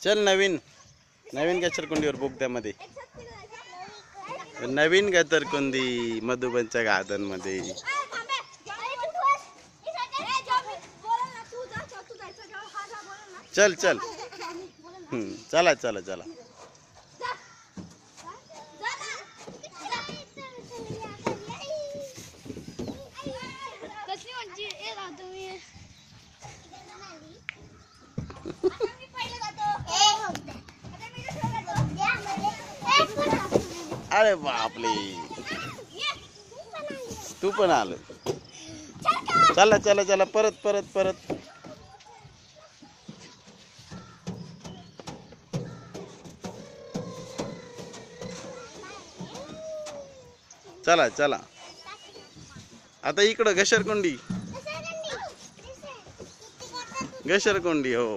चल नवीन नवीन घसरकुंडीवर बोगद्यामध्ये नवीन घसरकुंडी मधुबनच्या गार्डन मध्ये चल चल चला चला चला अरे बापले तू पण आलो चला चला चला परत परत परत चला चला आता इकडं घसरकुंडी घसरकुंडी हो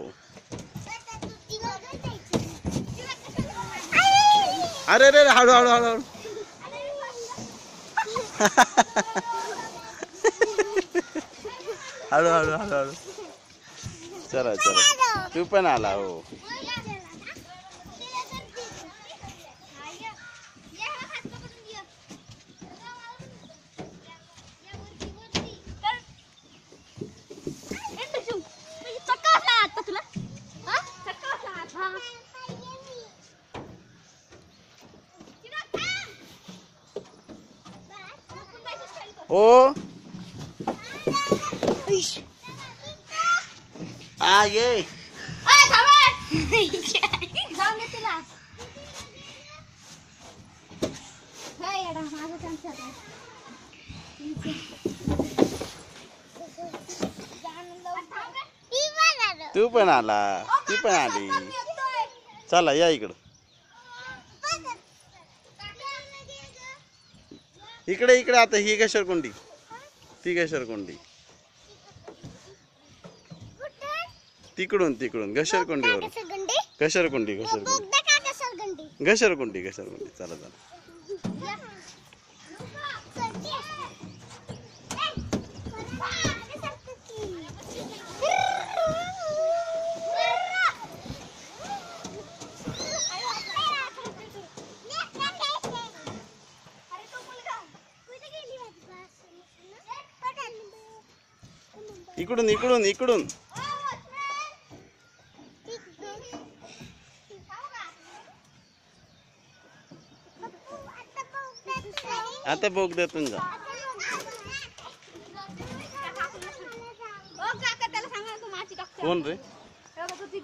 अरे रे हळू हळू हळू हळू हळू हळू हळू हळू चला चला तू पण आला हो ओ आ ये तू पण आला ती पण आली चला या इकडं इकडे इकडे आता ही घसरकुंडी ती घसरकुंडी तिकडून तिकडून घसरकुंडीवर घसरकुंडी घसरकुंडी घसरकुंडी घसरकुंडी चला चला इकडून इकडून इकडून आता बोगद्यातून जा कोण रे